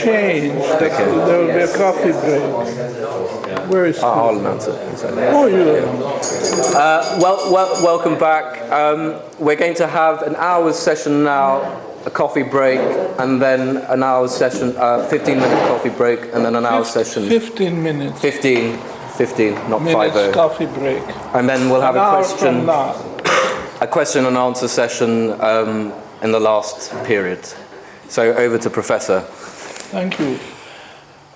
change. There will be a coffee break. Where is I'll announce it. Oh, you. Welcome back. We're going to have an hour's session now, a coffee break, and then an hour's session, 15-minute coffee break, and then an hour's session. 15 minutes. 15, not minutes 50. Coffee break. And then we'll have a question and answer session in the last period. So over to Professor. Thank you.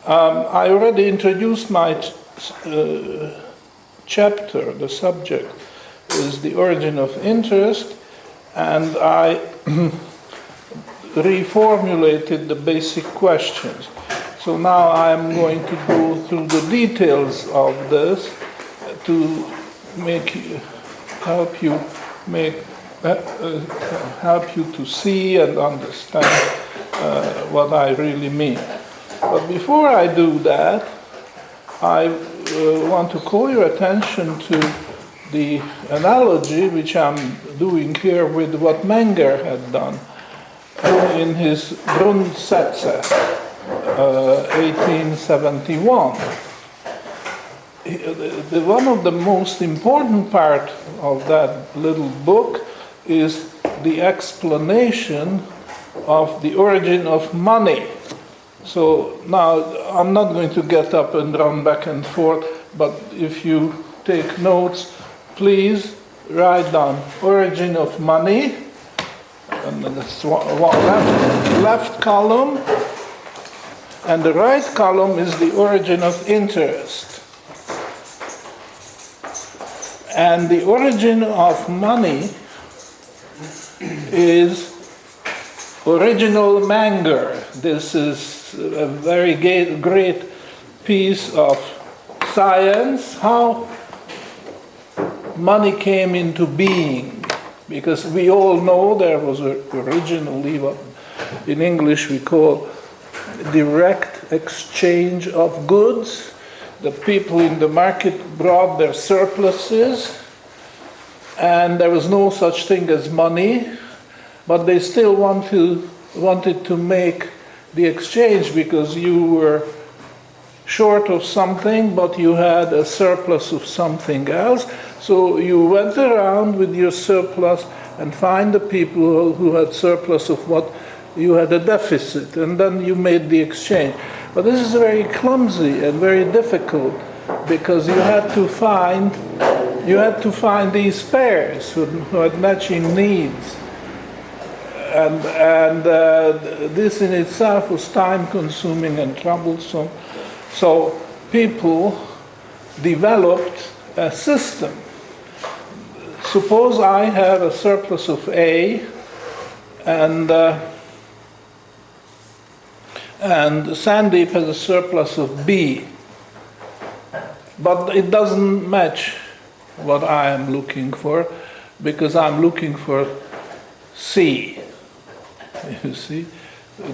I already introduced my chapter. The subject is the origin of interest, and I reformulated the basic questions. So now I'm going to go through the details of this to help you to see and understand what I really mean. But before I do that, I want to call your attention to the analogy which I'm doing here with what Menger had done in his Grundsätze, 1871. One of the most important part of that little book is the explanation of the origin of money. So now I'm not going to get up and run back and forth, but if you take notes, please write down origin of money, and that's left column, and the right column is the origin of interest. And the origin of money is original Menger. This is a very great piece of science, how money came into being. Because we all know there was originally what in English we call direct exchange of goods. The people in the market brought their surpluses, and there was no such thing as money, but they still wanted to make the exchange because you were short of something, but you had a surplus of something else. So you went around with your surplus and find the people who had surplus of what you had a deficit, and then you made the exchange. But this is very clumsy and very difficult because you had to find these pairs who had matching needs, and this in itself was time-consuming and troublesome. So people developed a system. Suppose I have a surplus of A, and Sandeep has a surplus of B, but it doesn't match what I am looking for, because I'm looking for C. You see,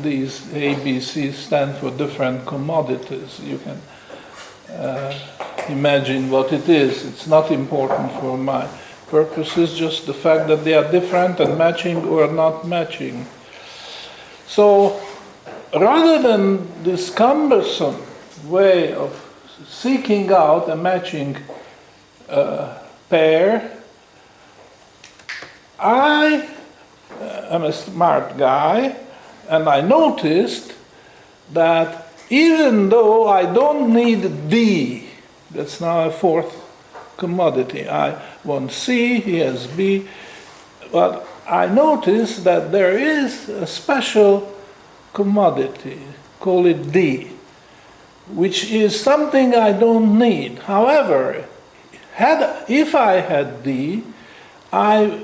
these A, B, C stand for different commodities. You can imagine what it is. It's not important for my purposes, just the fact that they are different and matching or not matching. So rather than this cumbersome way of seeking out a matching pair, I am a smart guy, and I noticed that even though I don't need D, that's now a fourth commodity. I want C, he has B, but I noticed that there is a special commodity, call it D, which is something I don't need. However, if I had D, I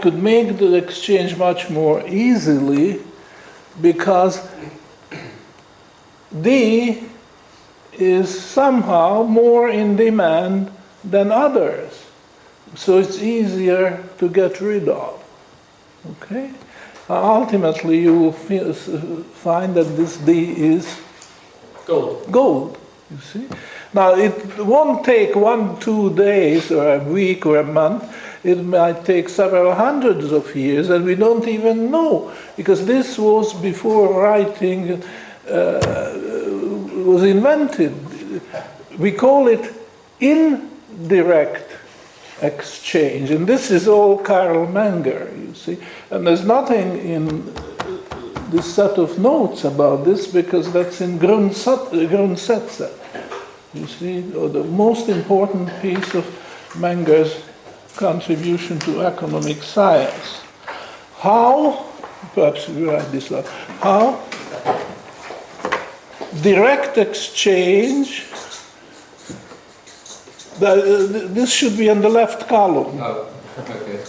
could make the exchange much more easily, because D is somehow more in demand than others. So it's easier to get rid of. Okay? Ultimately, you will find that this D is gold. You see? Now, it won't take 1-2 days or a week or a month. It might take several hundreds of years, and we don't even know, because this was before writing was invented. We call it indirect exchange, and this is all Karl Menger, you see. And there's nothing in this set of notes about this, because that's in Grundsätze. You see, or the most important piece of Menger's contribution to economic science. How, perhaps we write this out, how direct exchange, this should be in the left column, okay.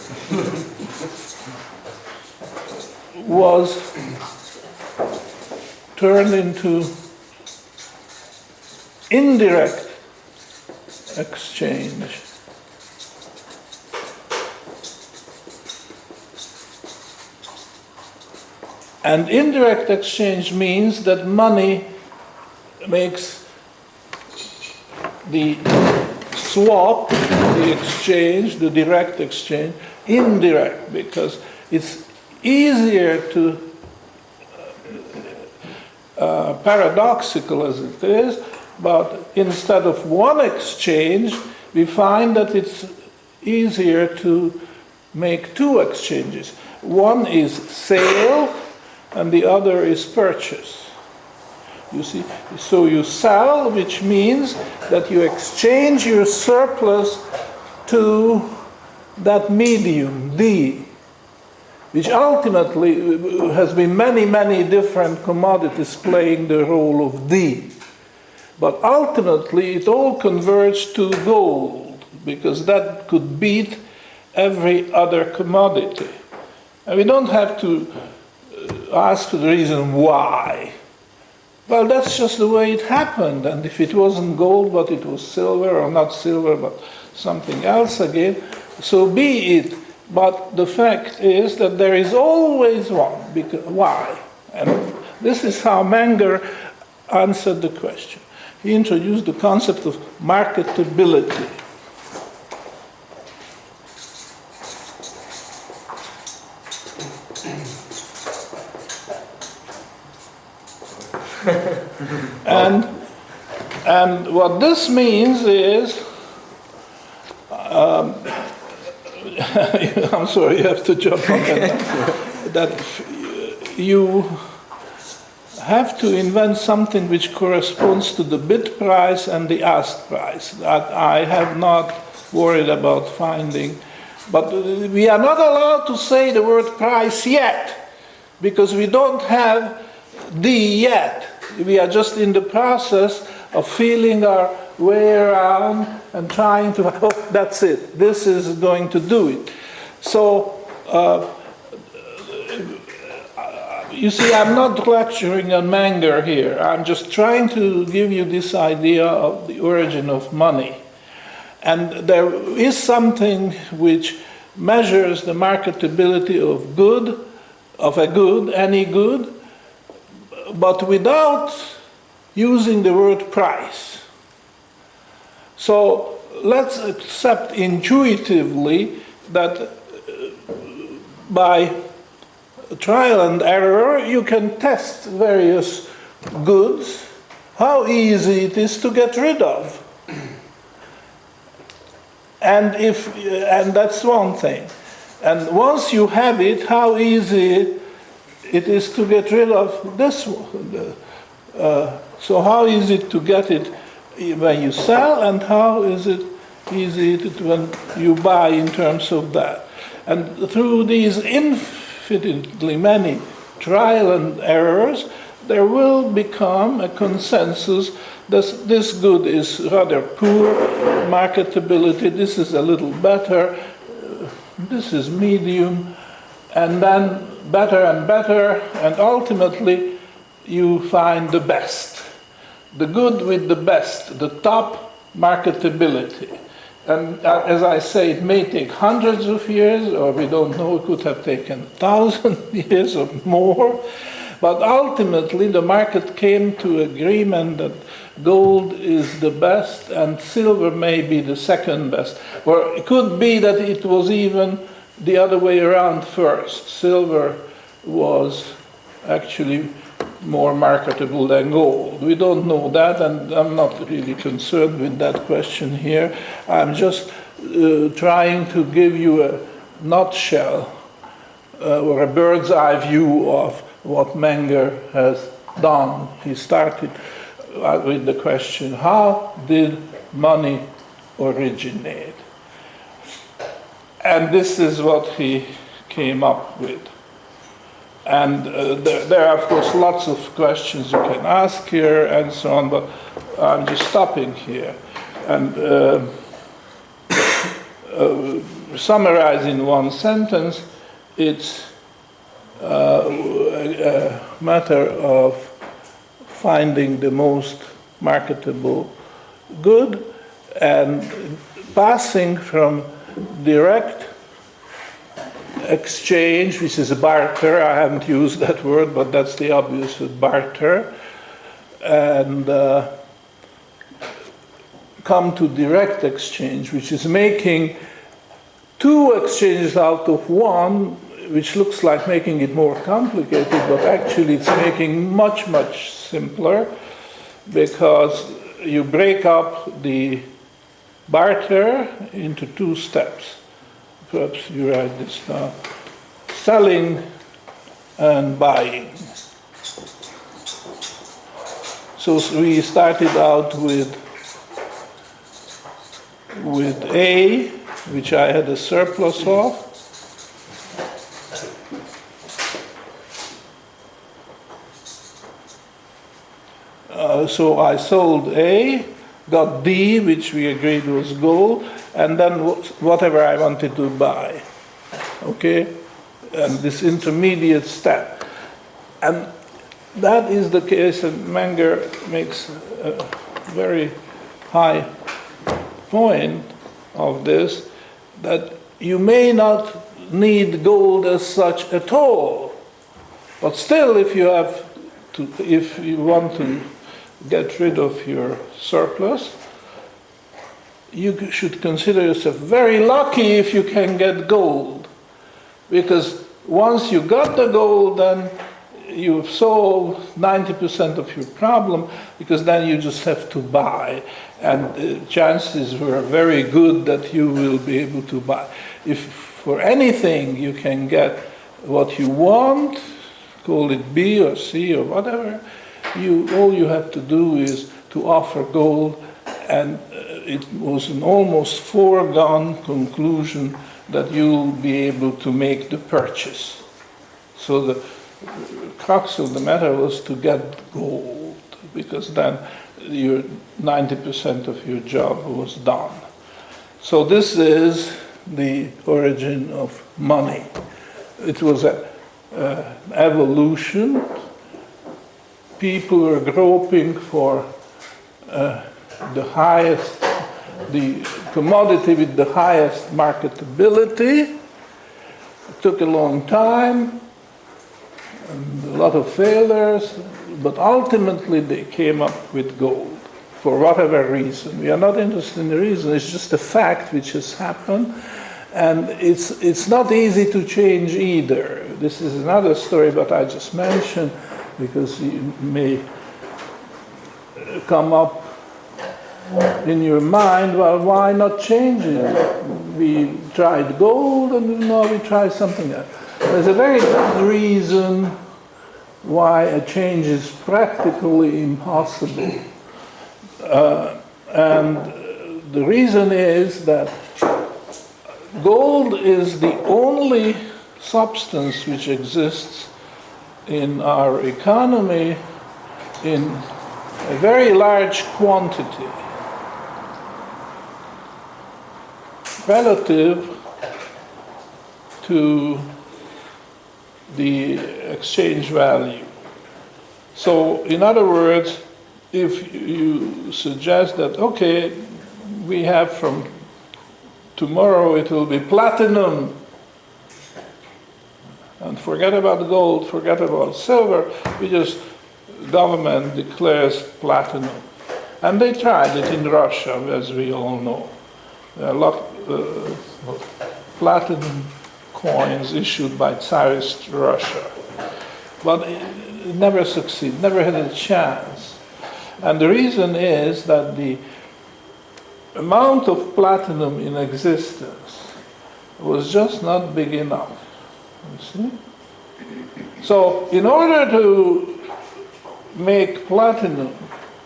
was turned into indirect exchange. And indirect exchange means that money makes the swap, the exchange, the direct exchange, indirect, because it's easier to, paradoxical as it is, but instead of one exchange, we find that it's easier to make two exchanges. One is sale, and the other is purchase. You see, so you sell, which means that you exchange your surplus to that medium, D, which ultimately has been many, many different commodities playing the role of D. But ultimately, it all converges to gold, because that could beat every other commodity. And we don't have to ask for the reason why. Well, that's just the way it happened. And if it wasn't gold, but it was silver, or not silver, but something else again, so be it. But the fact is that there is always one. Because, why? And this is how Menger answered the question. He introduced the concept of marketability. And what this means is, I'm sorry, you have to jump on that you have to invent something which corresponds to the bid price and the ask price. That I have not worried about finding. But we are not allowed to say the word price yet, because we don't have D yet. We are just in the process of feeling our way around and trying to, oh, that's it, this is going to do it. So, you see, I'm not lecturing on Menger here. I'm just trying to give you this idea of the origin of money. And there is something which measures the marketability of a good, any good, but without using the word price. So let's accept intuitively that by trial and error you can test various goods, how easy it is to get rid of. And that's one thing. And once you have it, how easy it is to get rid of this one. So how is it to get it when you sell, and how is it easy when you buy in terms of that? And through these infinitely many trial and errors, there will become a consensus that this good is rather poor marketability, this is a little better, this is medium, and then better and better, and ultimately you find the best. The good with the best, the top marketability. And as I say, it may take hundreds of years, or we don't know, it could have taken 1,000 years or more. But ultimately, the market came to agreement that gold is the best and silver may be the second best. Or it could be that it was even the other way around first. Silver was actually more marketable than gold. We don't know that, and I'm not really concerned with that question here. I'm just trying to give you a nutshell or a bird's eye view of what Menger has done. He started with the question, how did money originate? And this is what he came up with. And there are, of course, lots of questions you can ask here and so on, but I'm just stopping here. And summarize in one sentence, it's a matter of finding the most marketable good and passing from direct exchange, which is a barter. I haven't used that word, but that's the obvious word, barter, and come to direct exchange, which is making two exchanges out of one, which looks like making it more complicated, but actually it's making much, much simpler, because you break up the barter into two steps. Perhaps you write this down. Selling and buying. So we started out with A, which I had a surplus of. So I sold A, got D, which we agreed was gold, and then whatever I wanted to buy. Okay? And this intermediate step. And that is the case, and Menger makes a very high point of this, that you may not need gold as such at all, but still if you want to get rid of your surplus, you should consider yourself very lucky if you can get gold, because once you got the gold, then you've solved 90% of your problem, because then you just have to buy, and chances were very good that you will be able to buy. If for anything you can get what you want, call it B or C or whatever, all you have to do is to offer gold, and it was an almost foregone conclusion that you'll be able to make the purchase. So the crux of the matter was to get gold, because then your 90% of your job was done. So this is the origin of money. It was an evolution. People were groping for the commodity with the highest marketability. It took a long time, and a lot of failures, but ultimately they came up with gold, for whatever reason. We are not interested in the reason, it's just a fact which has happened, and it's not easy to change either. This is another story, but I just mentioned, because you may come up in your mind, well, why not change it? We tried gold, and now we try something else. There's a very good reason why a change is practically impossible. And the reason is that gold is the only substance which exists in our economy in a very large quantity relative to the exchange value. So, in other words, if you suggest that, okay, we have from tomorrow it will be platinum, And forget about gold, forget about silver, government declares platinum. And they tried it in Russia, as we all know. There are a lot of platinum coins issued by Tsarist Russia. But it never succeeded, never had a chance. And the reason is that the amount of platinum in existence was just not big enough. You see? So, in order to make platinum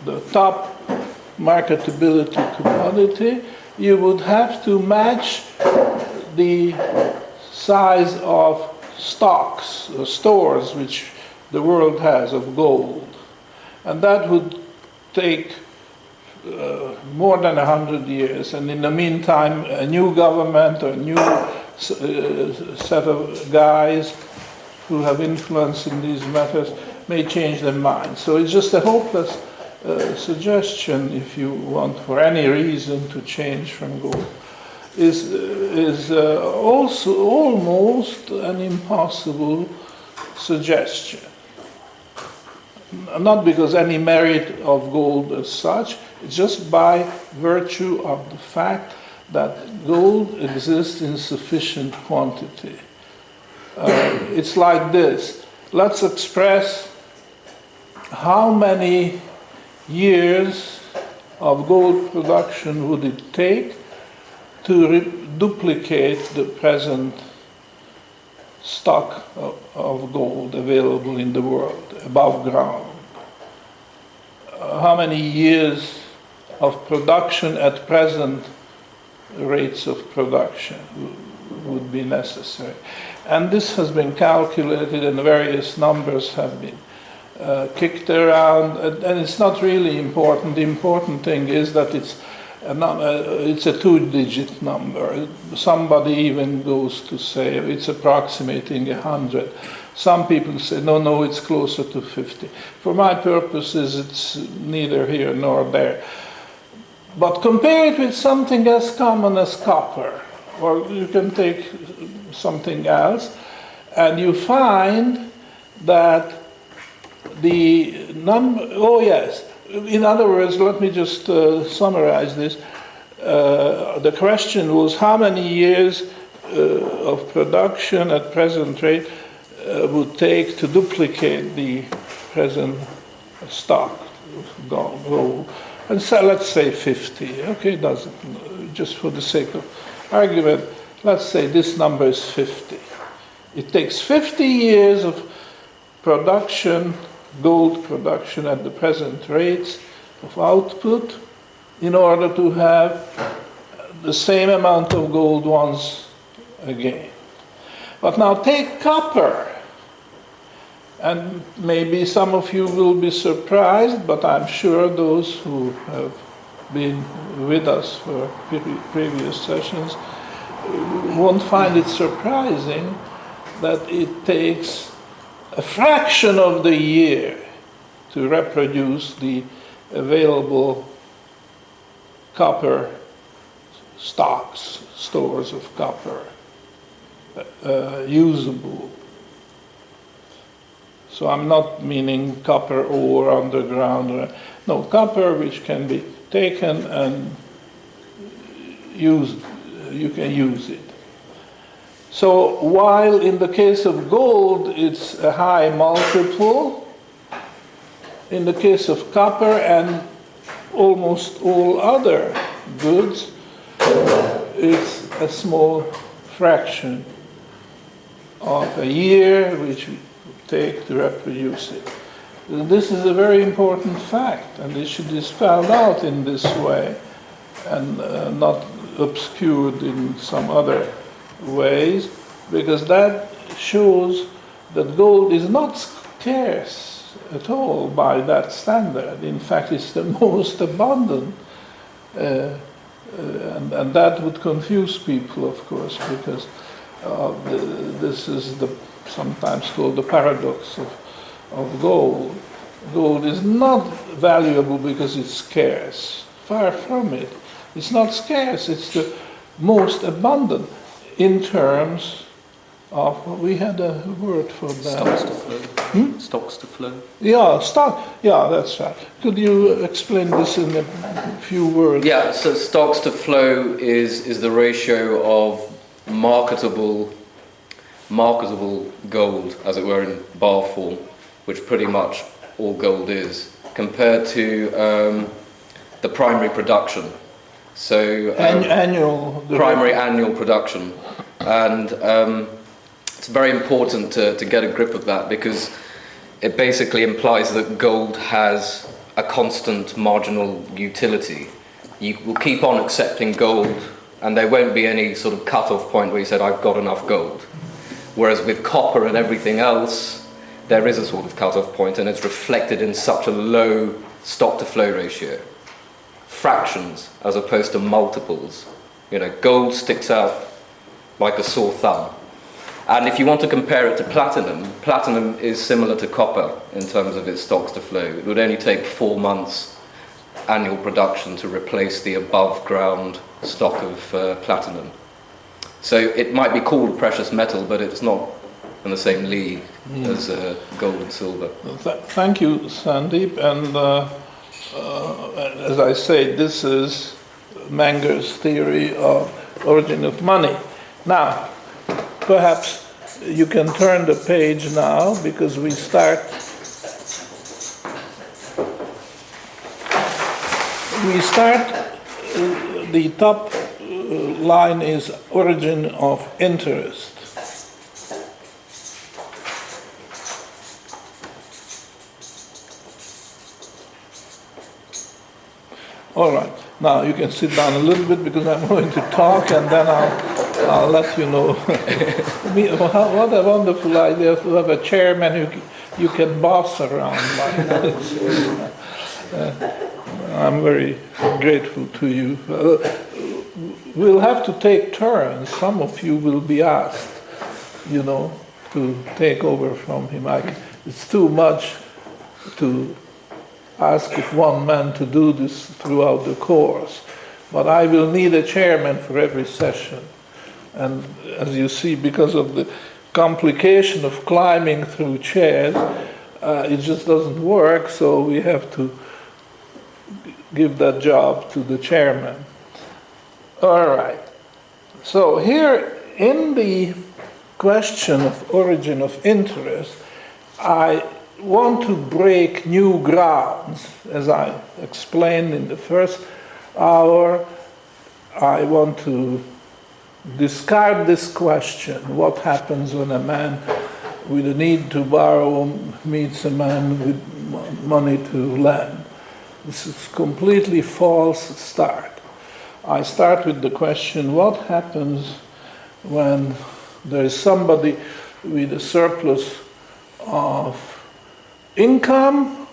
the top marketability commodity, you would have to match the size of stocks or stores which the world has of gold. And that would take more than 100 years. And in the meantime, a new government or a new set of guys who have influence in these matters may change their minds. So it's just a hopeless suggestion, if you want, for any reason to change from gold, is also almost an impossible suggestion. Not because any merit of gold as such, it's just by virtue of the fact that gold exists in sufficient quantity. It's like this. Let's express how many years of gold production would it take to duplicate the present stock of gold available in the world, above ground. How many years of production at present rates of production would be necessary? And this has been calculated, and various numbers have been kicked around, and it's not really important. The important thing is that it's a two-digit number. Somebody even goes to say it's approximating 100. Some people say, no, it's closer to 50. For my purposes, it's neither here nor there. But compare it with something as common as copper, or you can take something else, and you find that the number, in other words, let me just summarize this. The question was how many years of production at present rate would take to duplicate the present stock of gold. And so let's say 50, okay, just for the sake of argument, let's say this number is 50. It takes 50 years of production, gold production at the present rates of output, in order to have the same amount of gold once again. But now take copper, and maybe some of you will be surprised, but I'm sure those who have been with us for previous sessions won't find it surprising that it takes a fraction of the year to reproduce the available copper stocks, stores of copper, usable. So I'm not meaning copper ore underground. No, copper which can be taken and used, you can use it. So while in the case of gold it's a high multiple, in the case of copper and almost all other goods, it's a small fraction of a year which we take to reproduce it. This is a very important fact, and it should be spelled out in this way and not obscured in some other ways, because that shows that gold is not scarce at all by that standard. In fact, it's the most abundant, and that would confuse people, of course, because this is sometimes called the paradox of gold. Gold is not valuable because it's scarce. Far from it. It's not scarce, it's the most abundant in terms We had a word for that. Stocks to flow. Stocks to flow. Yeah, yeah, that's right. Could you explain this in a few words? Yeah, so stocks to flow is the ratio of marketable gold, as it were, in bar form, which pretty much all gold is, compared to the primary production. So primary annual production, and it's very important to get a grip of that, because it basically implies that gold has a constant marginal utility. You will keep on accepting gold, and there won't be any sort of cut-off point where you said, I've got enough gold. Whereas with copper and everything else, there is a sort of cut-off point, and it's reflected in such a low stock-to-flow ratio. Fractions as opposed to multiples. You know, gold sticks out like a sore thumb. And if you want to compare it to platinum, platinum is similar to copper in terms of its stocks to flow. It would only take 4 months annual production to replace the above ground stock of platinum. So it might be called precious metal, but it's not in the same league as gold and silver. Thank you, Sandeep. And as I say, this is Menger's theory of origin of money. Now, perhaps you can turn the page now, because we start the top line is origin of interest. All right. Now you can sit down a little bit, because I'm going to talk, and then I'll let you know. What a wonderful idea to have a chairman who you can boss around like this. I'm very grateful to you. We'll have to take turns. Some of you will be asked, to take over from him. It's too much to ask if one man to do this throughout the course. But I will need a chairman for every session. And as you see, because of the complication of climbing through chairs, it just doesn't work, so we have to give that job to the chairman. All right. So here in the question of origin of interest, I want to break new grounds. As I explained in the first hour, I want to discard this question: what happens when a man with a need to borrow meets a man with money to lend? This is a completely false start. I start with the question: what happens when there is somebody with a surplus of income,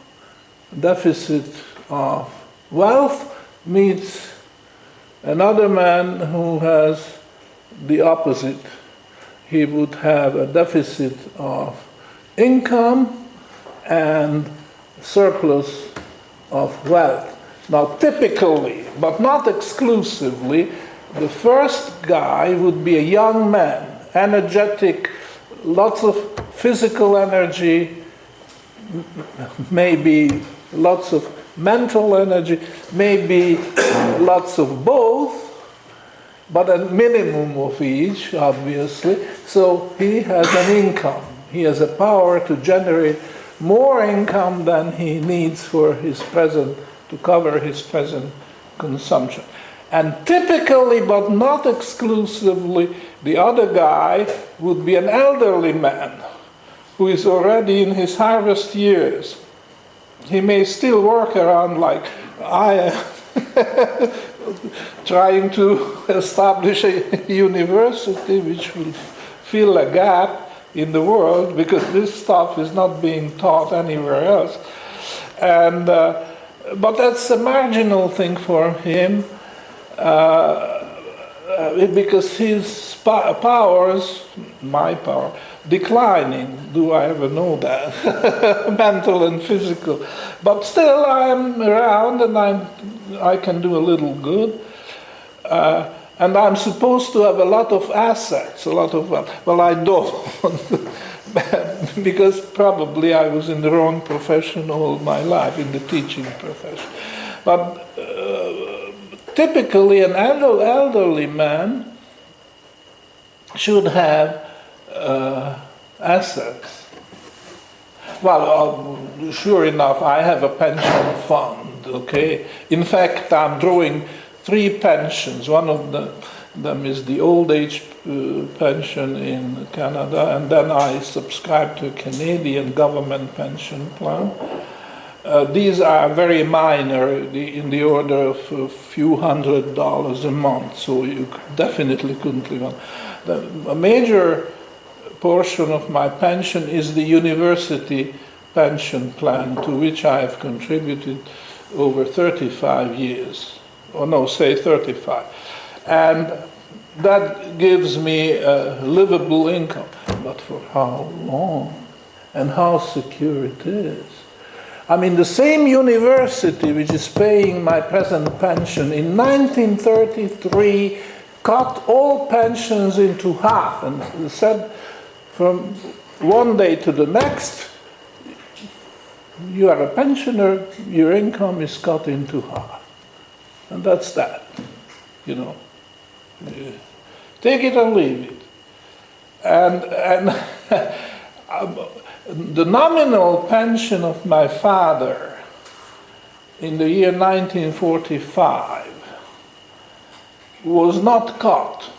deficit of wealth, meets another man who has the opposite? He would have a deficit of income and surplus of wealth. Now, typically, but not exclusively, the first guy would be a young man, energetic, lots of physical energy, maybe lots of mental energy, maybe lots of both, but a minimum of each, obviously. So he has an income. He has a power to generate more income than he needs for his present, to cover his present consumption. And typically, but not exclusively, the other guy would be an elderly man who is already in his harvest years. He may still work around like I am, trying to establish a university which will fill a gap in the world, because this stuff is not being taught anywhere else. And but that's a marginal thing for him, because his powers, my power, declining. Do I ever know that? Mental and physical. But still I'm around, and I can do a little good. And I'm supposed to have a lot of assets, a lot of wealth. Well, I don't, because probably I was in the wrong profession all my life, in the teaching profession. But typically an elderly man should have assets. Well, sure enough, I have a pension fund, okay? In fact, I'm drawing 3 pensions. One of them is the old age pension in Canada, and then I subscribe to a Canadian government pension plan. These are very minor, in the order of a few $100s a month, so you definitely couldn't live on. A major portion of my pension is the university pension plan, to which I have contributed over 35 years. Or no, say 35. And that gives me a livable income. But for how long? And how secure it is? I mean, the same university which is paying my present pension in 1933 cut all pensions into half and said from one day to the next, you are a pensioner, your income is cut into half. And that's that, you know. Take it or leave it. And the nominal pension of my father in the year 1945 was not cut.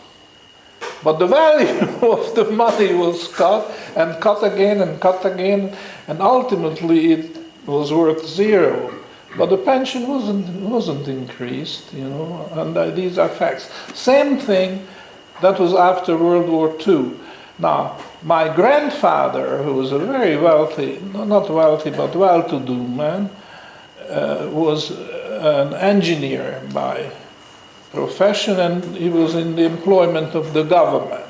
But the value of the money was cut and cut again and cut again, and ultimately it was worth 0. But the pension wasn't increased, you know, and these are facts. Same thing, that was after World War II. Now, my grandfather, who was a very wealthy, not wealthy, but well-to-do man, was an engineer by profession, and he was in the employment of the government.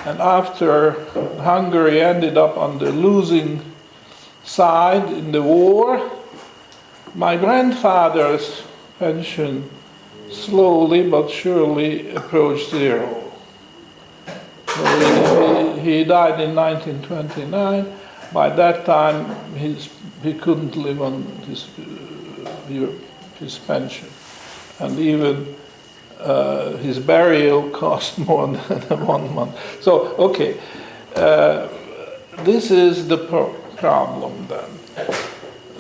And after Hungary ended up on the losing side in the war, my grandfather's pension slowly but surely approached 0. So he died in 1929. By that time, he couldn't live on his pension. And even his burial cost more than 1 month. So, okay, this is the problem then,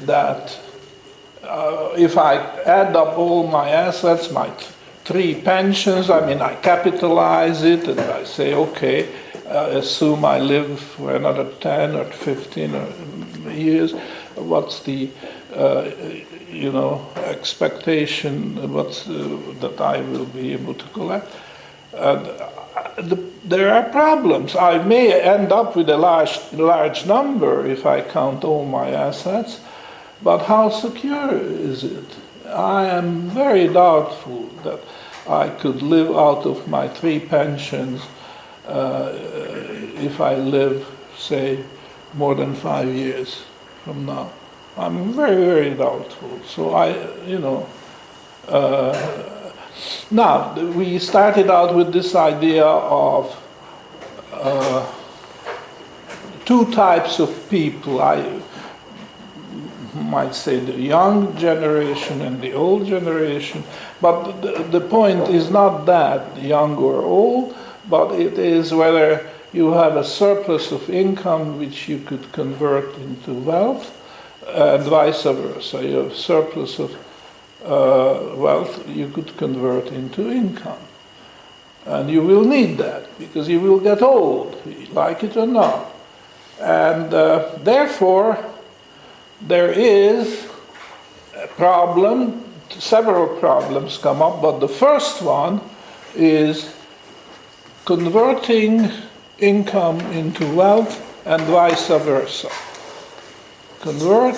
that if I add up all my assets, my 3 pensions, I mean, I capitalize it and I say, okay, assume I live for another 10 or 15 years, what's the, expectation that I will be able to collect? There are problems. I may end up with a large number if I count all my assets, but how secure is it? I am very doubtful that I could live out of my 3 pensions if I live, say, more than 5 years from now. I'm very, very doubtful. So now we started out with this idea of 2 types of people. I might say the young generation and the old generation, but the point is not that young or old, but it is whether you have a surplus of income which you could convert into wealth, and vice versa. You have surplus of wealth you could convert into income. And you will need that, because you will get old, like it or not. And therefore, there is a problem, several problems come up, but the first one is converting income into wealth and vice versa. Convert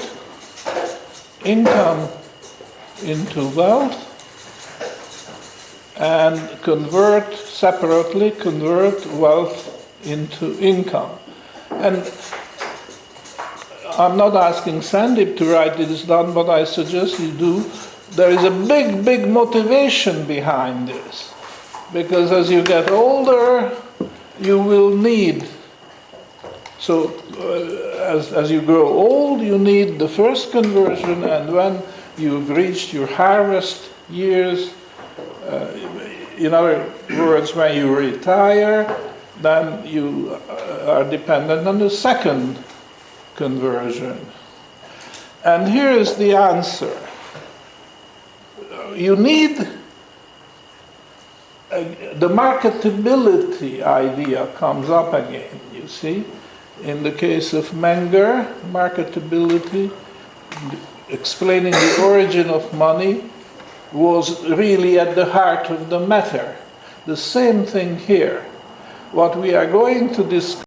income into wealth and convert wealth into income. And I'm not asking Sandeep to write this down, but I suggest you do. There is a big motivation behind this. because as you get older, you will need, so as you grow old, you need the first conversion, and when you've reached your harvest years, in other words, when you retire, then you are dependent on the second conversion. And here is the answer. You need the marketability idea comes up again, you see. In the case of Menger, marketability, explaining the origin of money, was really at the heart of the matter. The same thing here. What we are going to discuss